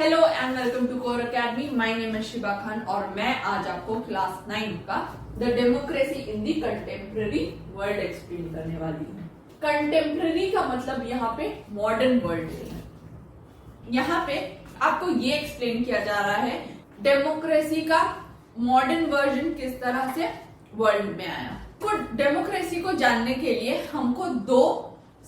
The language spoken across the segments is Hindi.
Hello and welcome to core academy. My name है शिबा खान और मैं आज आपको क्लास 9 का the democracy in the contemporary world explain करने वाली हूँ। कंटेम्प्रेरी का मतलब यहाँ पे मॉडर्न वर्ल्ड है। यहाँ पे आपको ये एक्सप्लेन किया जा रहा है डेमोक्रेसी का मॉडर्न वर्जन किस तरह से वर्ल्ड में आया। तो डेमोक्रेसी को जानने के लिए हमको दो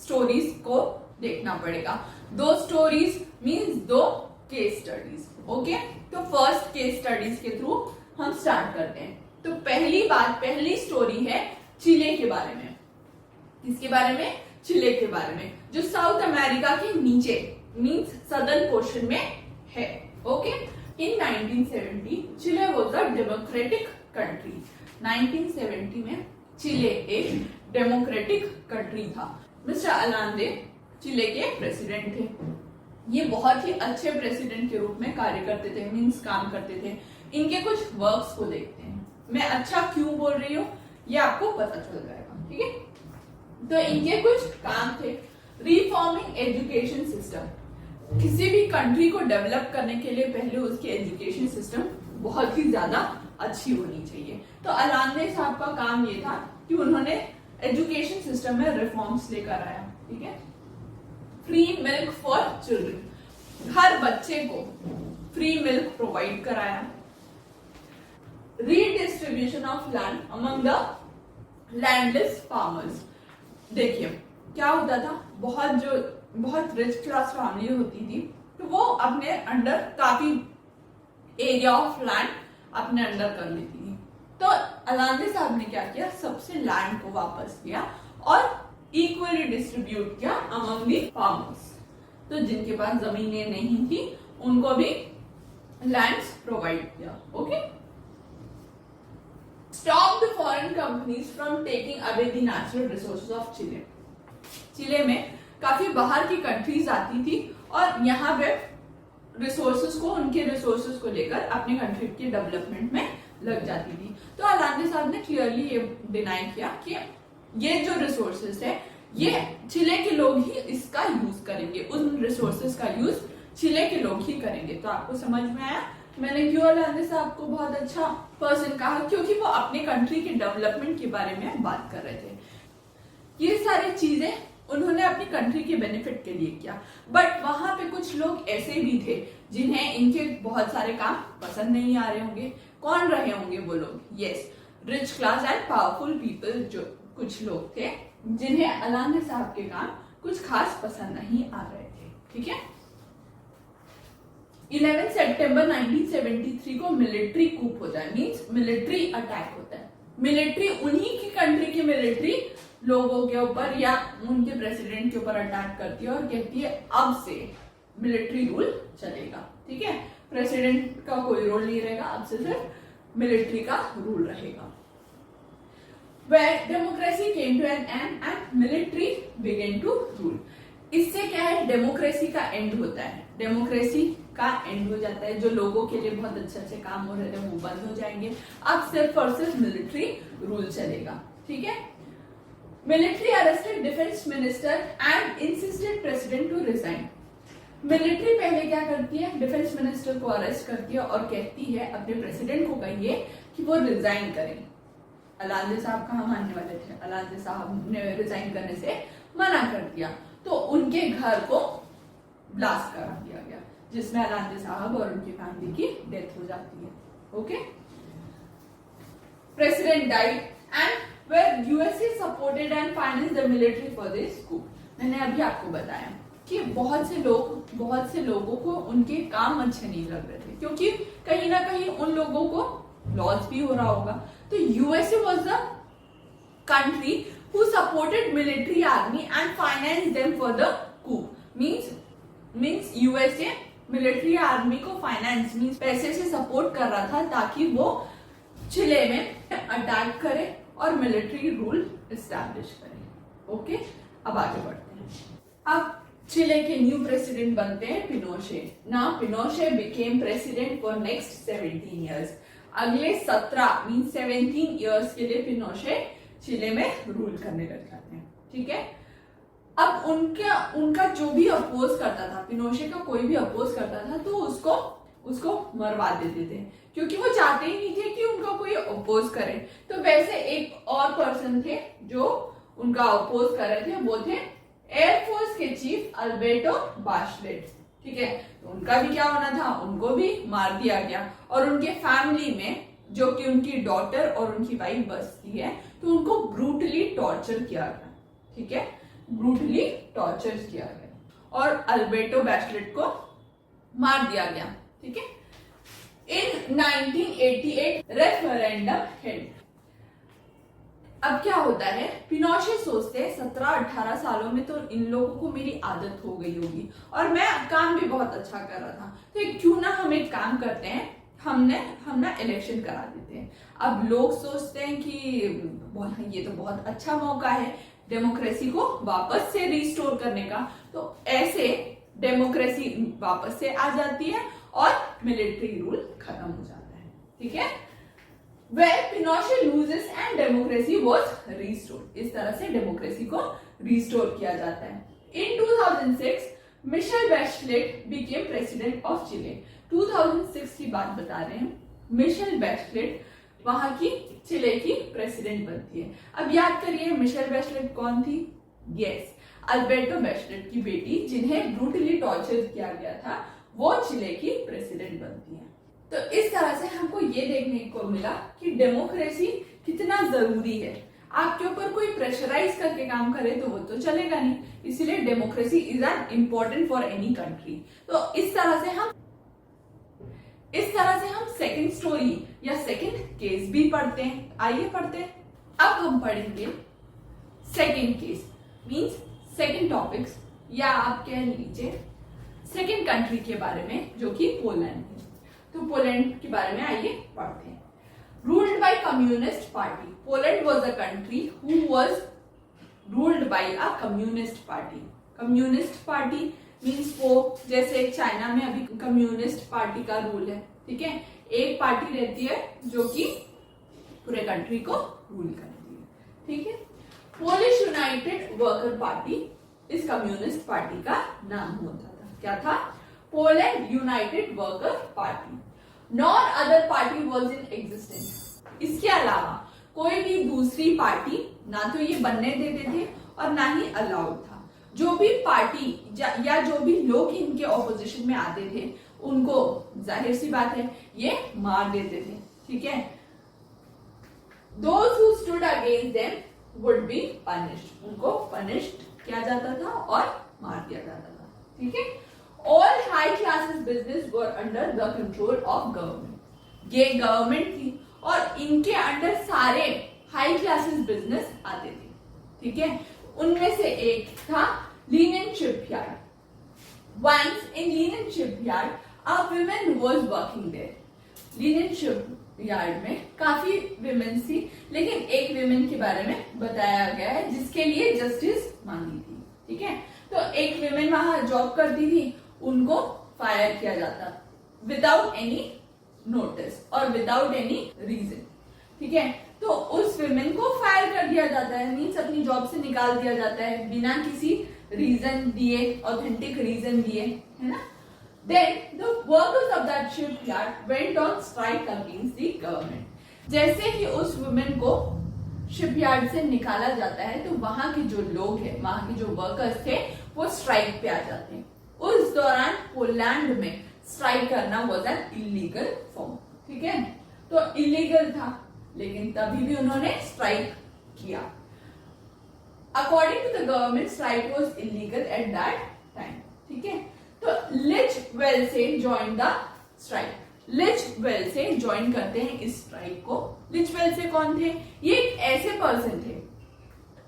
स्टोरीज को देखना पड़ेगा। दो स्टोरीज मीन्स दो केस स्टडीज। ओके, तो फर्स्ट केस स्टडीज के थ्रू हम स्टार्ट करते हैं। तो पहली स्टोरी है चिले के बारे में। किसके बारे में? चिले के बारे में, जो साउथ अमेरिका के नीचे मीन्स सदर्न पोर्शन में है। Okay, in 1970 Chile was a democratic country. 1970 में चिले एक डेमोक्रेटिक कंट्री था। मिस्टर अलांदे चिले के प्रेसिडेंट थे। ये बहुत ही अच्छे प्रेसिडेंट के रूप में कार्य करते थे, मीन्स काम करते थे। इनके कुछ वर्क्स को देखते हैं। मैं अच्छा क्यों बोल रही हूँ ये आपको पता चल जाएगा, ठीक है। तो इनके कुछ काम थे। Reforming education system. किसी भी कंट्री को डेवलप करने के लिए पहले उसकी एजुकेशन सिस्टम बहुत ही ज्यादा अच्छी होनी चाहिए। तो अलांदे साहब का काम ये था कि उन्होंने एजुकेशन सिस्टम में रिफॉर्म्स लेकर आया, ठीक है। फ्री मिल्क फॉर चिल्ड्रन, हर बच्चे को फ्री मिल्क प्रोवाइड कराया। Redistribution of land among the landless farmers. देखिए क्या होता था, बहुत रिच क्लास फैमिली होती थी, तो वो अपने अंडर काफी एरिया ऑफ लैंड अपने अंडर कर लेती थी। तो अलांदे साहब ने क्या किया, सबसे लैंड को वापस किया और इक्वली डिस्ट्रीब्यूट किया अमंग दी फार्मर्स। तो जिनके पास जमीनें नहीं थी उनको भी लैंड्स प्रोवाइड किया। Okay, stop the foreign companies from taking away the natural resources of Chile. Chile में काफी बाहर की कंट्रीज आती थी और यहाँ पे उनके रिसोर्सेज को लेकर अपने कंट्री के डेवलपमेंट में लग जाती थी। तो अलांदे साहब ने क्लियरली ये डिनाई किया कि ये जो रिसोर्सेस है ये चिले के लोग ही इसका यूज करेंगे, उन रिसोर्सेस का यूज चिले के लोग ही करेंगे। तो आपको समझ में आया मैंने क्यों अलांदे साहब को बहुत अच्छा पर्सन कहा, क्योंकि वो अपने कंट्री के डेवलपमेंट के बारे में बात कर रहे थे। ये सारी चीजें उन्होंने अपनी कंट्री के बेनिफिट के लिए किया। बट वहां पे कुछ लोग ऐसे भी थे जिन्हें इनके बहुत सारे काम पसंद नहीं आ रहे होंगे। कौन रहे होंगे वो लोग? Yes, rich class and powerful people. जो कुछ लोग थे जिन्हें अलांदे साहब के काम कुछ खास पसंद नहीं आ रहे थे, ठीक है। 11 सितंबर 1973 को मिलिट्री कूप होता है, मींस मिलिट्री अटैक होता है। मिलिट्री उन्हीं की कंट्री की मिलिट्री लोगों के ऊपर या उनके प्रेसिडेंट के ऊपर अटैक करती है और कहती है अब से मिलिट्री रूल चलेगा, ठीक है। प्रेसिडेंट का कोई रोल नहीं रहेगा, अब से सिर्फ मिलिट्री का रूल रहेगा। Where democracy came to an end and military began to rule. इससे क्या है, डेमोक्रेसी का एंड होता है। डेमोक्रेसी का एंड हो जाता है। जो लोगों के लिए बहुत अच्छे काम हो रहे थे वो बंद हो जाएंगे। अब सिर्फ और सिर्फ मिलिट्री रूल चलेगा, ठीक है। Military arrested defence minister and insisted president to resign. Military पहले क्या करती है, डिफेंस मिनिस्टर को अरेस्ट करती है और कहती है अपने प्रेसिडेंट को कहिए कि वो रिजाइन करें। अलांदे साहब कहाँ मानने वाले थे, अलांदे साहब ने रिजाइन करने से मना कर दिया, तो उनके घर को ब्लास्ट करा दिया गया, जिसमें अलांदे साहब और उनकी फैमिली की डेथ हो जाती है। Okay, president died and where USA supported and finance the military for this coup. मैंने अभी आपको बताया कि बहुत से लोगों को उनके काम अच्छे नहीं लग रहे थे, क्योंकि कहीं ना कहीं उन लोगों को लॉस भी हो रहा होगा। तो USA was the country who supported military army and finance them for the coup. Means USA military army को फाइनेंस मींस पैसे से सपोर्ट कर रहा था ताकि वो चिले में अटैक करे और मिलिट्री रूल एस्टैब्लिश करे। ओके, अब आगे बढ़ते हैं। अब चिले के न्यू प्रेसिडेंट बनते हैं Pinochet. Now Pinochet became president for next 17 years. अगले 17 इयर्स के लिए पिनोशे चिले में रूल करने लग जाते हैं, ठीक है। अब उनका जो भी अपोज करता था, पिनोशे का कोई भी अपोज करता था तो उसको मरवा देते थे, क्योंकि वो चाहते ही नहीं थे कि उनका कोई अपोज करे। तो वैसे एक और पर्सन थे जो उनका अपोज कर रहे थे, वो थे एयरफोर्स के चीफ अल्बर्टो बाचलेट। ठीक है, तो उनका भी क्या होना था, उनको भी मार दिया गया। और उनके फैमिली में जो कि उनकी डॉटर और उनकी वाइफ बसती है, तो उनको ब्रूटली टॉर्चर किया गया। ठीक है, ब्रूटली टॉर्चर किया गया और अल्बर्टो बाचलेट को मार दिया गया। ठीक है, इन 1988 रेफरेंडम हेल्ड। अब क्या होता है, पिनोशे सोचते हैं 17-18 सालों में तो इन लोगों को मेरी आदत हो गई होगी और मैं काम भी बहुत अच्छा कर रहा था, तो क्यों ना हम एक काम करते हैं, हम ना इलेक्शन करा देते हैं। अब लोग सोचते हैं कि ये तो बहुत अच्छा मौका है डेमोक्रेसी को वापस से रिस्टोर करने का, तो ऐसे डेमोक्रेसी वापस से आ जाती है और मिलिट्री रूल खत्म हो जाता है। ठीक है, where Pinochet loses and democracy was restored। इस तरह से डेमोक्रेसी को रिस्टोर किया जाता है। In 2006 Michelle Bachelet became president of Chile। 2006 की बात बता रहे हैं। मिशेल बैचलेट वहां की चिले की प्रेसिडेंट बनती है। अब याद करिए मिशेल बैचलेट कौन थी? यस, अल्बर्टो बैचलेट की बेटी, जिन्हें ब्रूटली टॉर्चर किया गया था, वो चिले की प्रेसिडेंट बनती है। तो इस तरह से हमको ये देखने को मिला कि डेमोक्रेसी कितना जरूरी है। आपके ऊपर कोई प्रेशराइज करके काम करे तो वो तो चलेगा नहीं, इसलिए democracy is an important for any country. तो इस तरह से हम सेकंड स्टोरी या सेकंड केस भी पढ़ते हैं। आइए पढ़ते हैं। अब हम पढ़ेंगे second case, means second topics, या आप कह लीजिए सेकंड कंट्री के बारे में, जो कि पोलैंड है। तो पोलैंड के बारे में आइए पढ़ते हैं। Ruled by communist party. Poland was a country who was ruled by a communist party. Communist party means वो, जैसे चाइना में अभी कम्युनिस्ट पार्टी का रूल है। ठीक है, एक पार्टी रहती है जो कि पूरे कंट्री को रूल करती है। ठीक है, पोलिश यूनाइटेड वर्कर पार्टी इस कम्युनिस्ट पार्टी का नाम होता था। क्या था? Poland United worker party. None other party was in existence. इसके अलावा कोई भी दूसरी पार्टी ना तो ये बनने देते थे और ना ही अलाउड था। जो भी पार्टी या जो भी लोग इनके ऑपोजिशन में आते थे, उनको जाहिर सी बात है ये मार देते थे। ठीक है, those who stood against them would be punished। उनको पनिश्ड किया जाता था और मार दिया जाता था। ठीक है, all high classes business were under the control of government। ये गवर्नमेंट थी और इनके अंडर सारे हाई क्लासेस बिजनेस आते थे। ठीक है, उनमें से एक था Linnean shipyard. Once in Linnean shipyard a woman was working there। Linnean shipyard में काफी विमेन थी, लेकिन एक विमेन के बारे में बताया गया है जिसके लिए जस्टिस मांगी थी। ठीक है, तो एक विमेन वहां जॉब करती थी, उनको फायर किया जाता विदाउट एनी नोटिस और विदाउट एनी रीजन। ठीक है, तो उस विमेन को फायर कर दिया जाता है, मीन्स अपनी जॉब से निकाल दिया जाता है बिना किसी रीजन दिए, ऑथेंटिक रीजन दिए, है ना। Then the workers of that shipyard went on strike against the government। जैसे ही उस वुमेन को शिपयार्ड से निकाला जाता है, तो वहां के जो लोग हैं, वहां के जो वर्कर्स थे, वो स्ट्राइक पे आ जाते हैं। उस दौरान पोलैंड में स्ट्राइक करना वाज एन इलीगल फॉर्म। ठीक है, तो इलीगल था, लेकिन तभी भी उन्होंने स्ट्राइक किया। According to the government strike was illegal at that time. ठीक है, तो लिचवेल से ज्वाइन द स्ट्राइक। लिचवेल से ज्वाइन करते हैं इस स्ट्राइक को। लिचवेल से कौन थे? ये एक ऐसे पर्सन थे,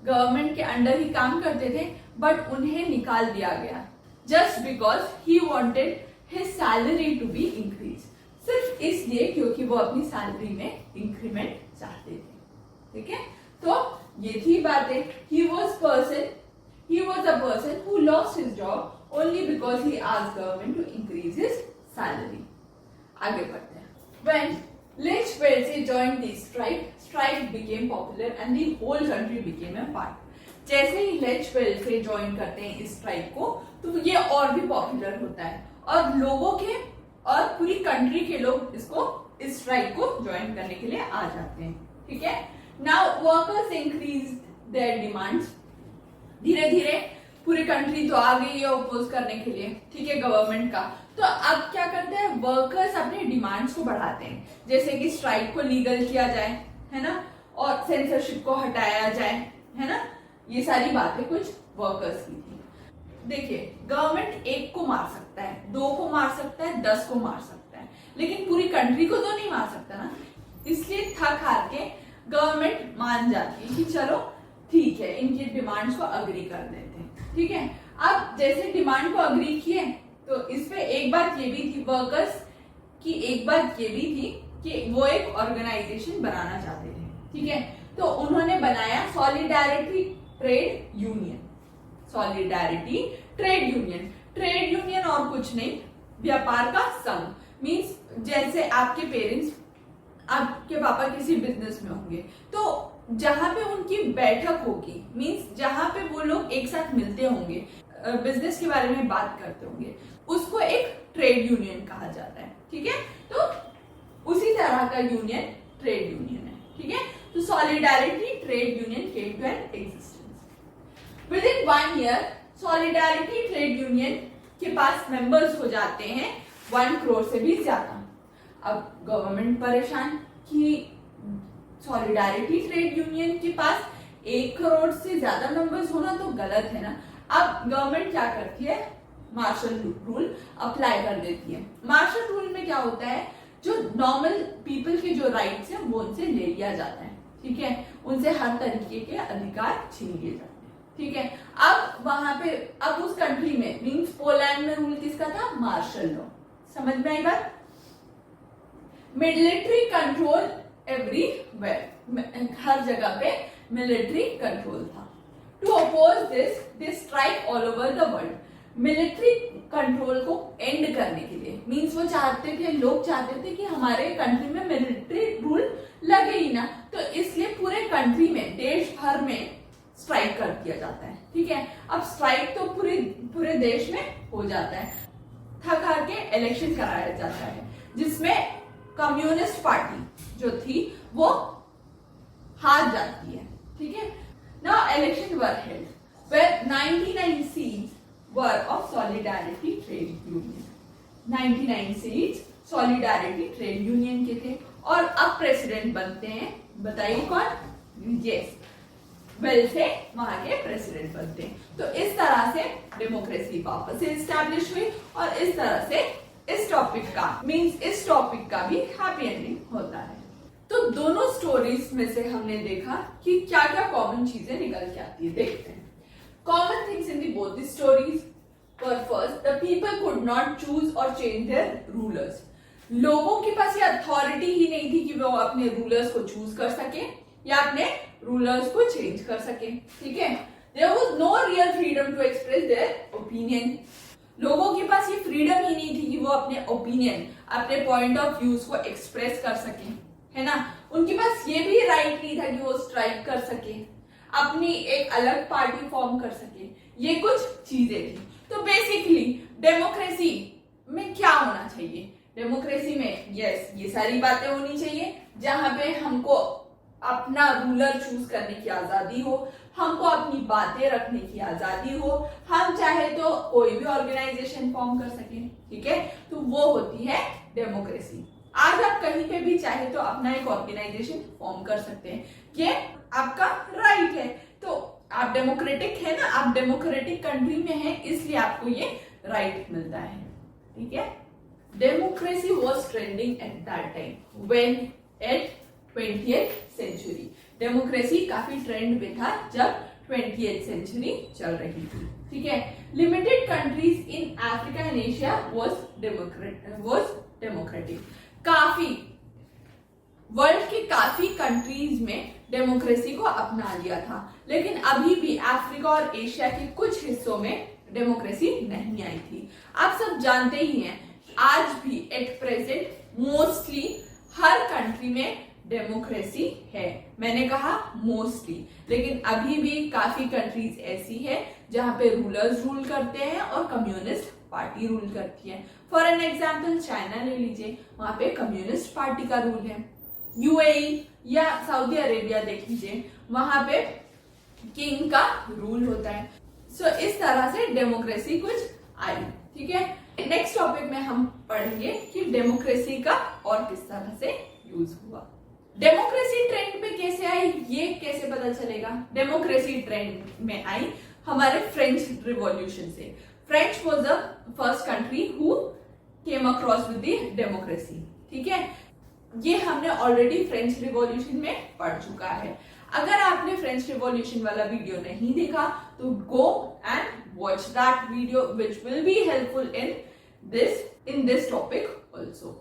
गवर्नमेंट के अंडर ही काम करते थे, बट उन्हें निकाल दिया गया just because he wanted his salary to be increase. सिर्फ इसलिए क्योंकि वो अपनी सैलरी में इंक्रीमेंट चाहते थे। ठीक है, तो ये थी बातें। ही was a person who lost his job only because he asked government to increase his salary। आगे बढ़ते हैं। When Lichveldsey joined the strike became popular and the whole country became a part। जैसे ही रिच वेल्फेयर ज्वाइन करते हैं इस स्ट्राइक को, तो ये और भी पॉपुलर होता है और लोगों के और पूरी कंट्री के लोग इस स्ट्राइक को ज्वाइन करने के लिए आ जाते हैं। ठीक है, now workers increase their demands. धीरे धीरे पूरी कंट्री तो आ गई है अपोज करने के लिए, ठीक है, गवर्नमेंट का। तो अब क्या करते हैं, वर्कर्स अपने डिमांड्स को बढ़ाते हैं, जैसे कि स्ट्राइक को लीगल किया जाए, है ना, और सेंसरशिप को हटाया जाए, है ना। ये सारी बातें कुछ वर्कर्स की थी। देखिए, गवर्नमेंट एक को मार सकता है, 2 को मार सकता है, 10 को मार सकता है, लेकिन पूरी कंट्री को तो नहीं मार सकता ना। इसलिए थक हार के गवर्नमेंट मान जाती है कि चलो ठीक है, इनकी डिमांड्स को अग्री कर देते हैं। ठीक है, अब जैसे डिमांड को अग्री किए, तो इसमें एक बात ये भी थी, वर्कर्स की एक बात ये भी थी कि वो एक ऑर्गेनाइजेशन बनाना चाहते थे। ठीक है, तो उन्होंने बनाया solidarity trade union. Solidarity trade union, trade union और कुछ नहीं, व्यापार का संघ। मीन्स जैसे आपके पेरेंट्स, आपके पापा किसी बिजनेस में होंगे, तो जहां पे उनकी बैठक होगी, मीन्स जहां पे वो लोग एक साथ मिलते होंगे, बिजनेस के बारे में बात करते होंगे, उसको एक ट्रेड यूनियन कहा जाता है। ठीक है, तो उसी तरह का यूनियन ट्रेड यूनियन है। ठीक है, तो solidarity trade union came to an existence. Within 1 year solidarity trade union के पास मेंबर्स हो जाते हैं 1 करोड़ से भी ज्यादा। अब गवर्नमेंट परेशान कि सॉलिडारिटी ट्रेड यूनियन के पास 1 करोड़ से ज्यादा मेंबर्स होना तो गलत है ना। अब गवर्नमेंट क्या करती है, मार्शल रूल अप्लाई कर देती है। मार्शल रूल में क्या होता है, जो नॉर्मल पीपल के जो राइट्स हैं वो उनसे ले लिया जाता है। ठीक है, उनसे हर तरीके के अधिकार छीन लिए जाते हैं। ठीक है, अब वहां पे, अब उस कंट्री में, मीन्स पोलैंड में रूल किसका था, मार्शल लॉ। समझ में आई बात। मिलिट्री कंट्रोल एवरीवेयर, हर जगह पे मिलिट्री कंट्रोल था। To oppose this they strike all over the world. Military control को एंड करने के लिए, मीन्स वो चाहते थे, लोग चाहते थे कि हमारे कंट्री में मिलिट्री रूल लगे ही ना, तो इसलिए पूरे कंट्री में, देश भर में स्ट्राइक कर दिया जाता है। ठीक है, अब स्ट्राइक तो पूरे देश में हो जाता है। थक हार के इलेक्शन कराया जाता है, जिसमें कम्युनिस्ट पार्टी जो थी वो हार जाती है। ठीक है, now election were held where 99 seats were of solidarity trade union. 99 seats solidarity trade union के थे। और अब प्रेसिडेंट बनते हैं, बताइए कौन, यस, वेल से वहां के प्रेसिडेंट बनते हैं। तो इस तरह से डेमोक्रेसी वापस से एस्टैब्लिश हुई और इस तरह से इस टॉपिक का, मींस इस टॉपिक का भी हैप्पी एंडिंग होता है। तो दोनों स्टोरीज में से हमने देखा कि क्या क्या कॉमन चीजें निकल के आती है। देखते हैं common things in the both the stories. First, the people could not choose और चेंज देयर रूलर्स। लोगों के पास ये अथॉरिटी ही नहीं थी कि वो अपने रूलर्स को चूज कर सके या अपने रूलर्स को चेंज कर सके। ठीक है, there was no real freedom to express their opinion. लोगों के पास ये फ्रीडम ही नहीं थी कि वो अपने ओपिनियन, अपने पॉइंट ऑफ व्यूज को एक्सप्रेस कर सके, है ना। उनके पास ये भी राइट नहीं था कि वो स्ट्राइक कर सके, अपनी एक अलग पार्टी फॉर्म कर सके, ये कुछ चीजें थी। तो बेसिकली डेमोक्रेसी में क्या होना चाहिए, डेमोक्रेसी में यस ये सारी बातें होनी चाहिए, जहां पे हमको अपना रूलर चूज करने की आजादी हो, हमको अपनी बातें रखने की आजादी हो, हम चाहे तो कोई भी ऑर्गेनाइजेशन फॉर्म कर सके। ठीक है, तो वो होती है डेमोक्रेसी। आज आप कहीं पे भी चाहे तो अपना एक ऑर्गेनाइजेशन फॉर्म कर सकते हैं, ये आपका राइट है। तो आप डेमोक्रेटिक है ना, आप डेमोक्रेटिक कंट्री में हैं, इसलिए आपको ये राइट मिलता है। ठीक है, democracy was trending at that time when at 20th century. Democracy काफी ट्रेंड में था जब 20th सेंचुरी चल रही थी। ठीक है, limited countries in Africa and Asia was democratic. काफी वर्ल्ड के काफी कंट्रीज में डेमोक्रेसी को अपना लिया था, लेकिन अभी भी अफ्रीका और एशिया के कुछ हिस्सों में डेमोक्रेसी नहीं आई थी। आप सब जानते ही हैं, आज भी at present mostly her country में डेमोक्रेसी है। मैंने कहा मोस्टली, लेकिन अभी भी काफी कंट्रीज ऐसी है जहां पे रूलर्स रूल करते हैं और कम्युनिस्ट पार्टी रूल करती है। फॉर एन एग्जाम्पल चाइना ले लीजिए, वहां पे कम्युनिस्ट पार्टी का रूल है। यूएई या सऊदी अरेबिया देख लीजिए, वहां पे किंग का रूल होता है। सो इस तरह से डेमोक्रेसी कुछ आई, ठीक है। नेक्स्ट टॉपिक में हम पढ़ेंगे कि डेमोक्रेसी का और किस तरह से यूज हुआ। डेमोक्रेसी ट्रेंड पे कैसे आई, ये कैसे पता चलेगा? डेमोक्रेसी ट्रेंड में आई हमारे फ्रेंच रिवॉल्यूशन से। French was the first country who came across with the democracy, ठीक है। ये हमने ऑलरेडी फ्रेंच रिवॉल्यूशन में पढ़ चुका है। अगर आपने फ्रेंच रिवॉल्यूशन वाला वीडियो नहीं देखा तो go and watch that video which will be helpful in this topic also.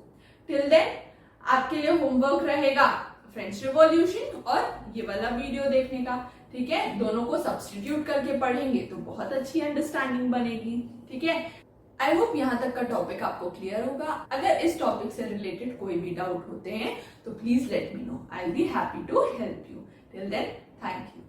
Till then आपके लिए होमवर्क रहेगा फ्रेंच रिवॉल्यूशन और ये वाला वीडियो देखने का, ठीक है। दोनों को सब्स्टिट्यूट करके पढ़ेंगे तो बहुत अच्छी अंडरस्टैंडिंग बनेगी, ठीक है। आई होप यहाँ तक का टॉपिक आपको क्लियर होगा। अगर इस टॉपिक से रिलेटेड कोई भी डाउट होते हैं तो please let me know, I will be happy to help you. Till then, thank you.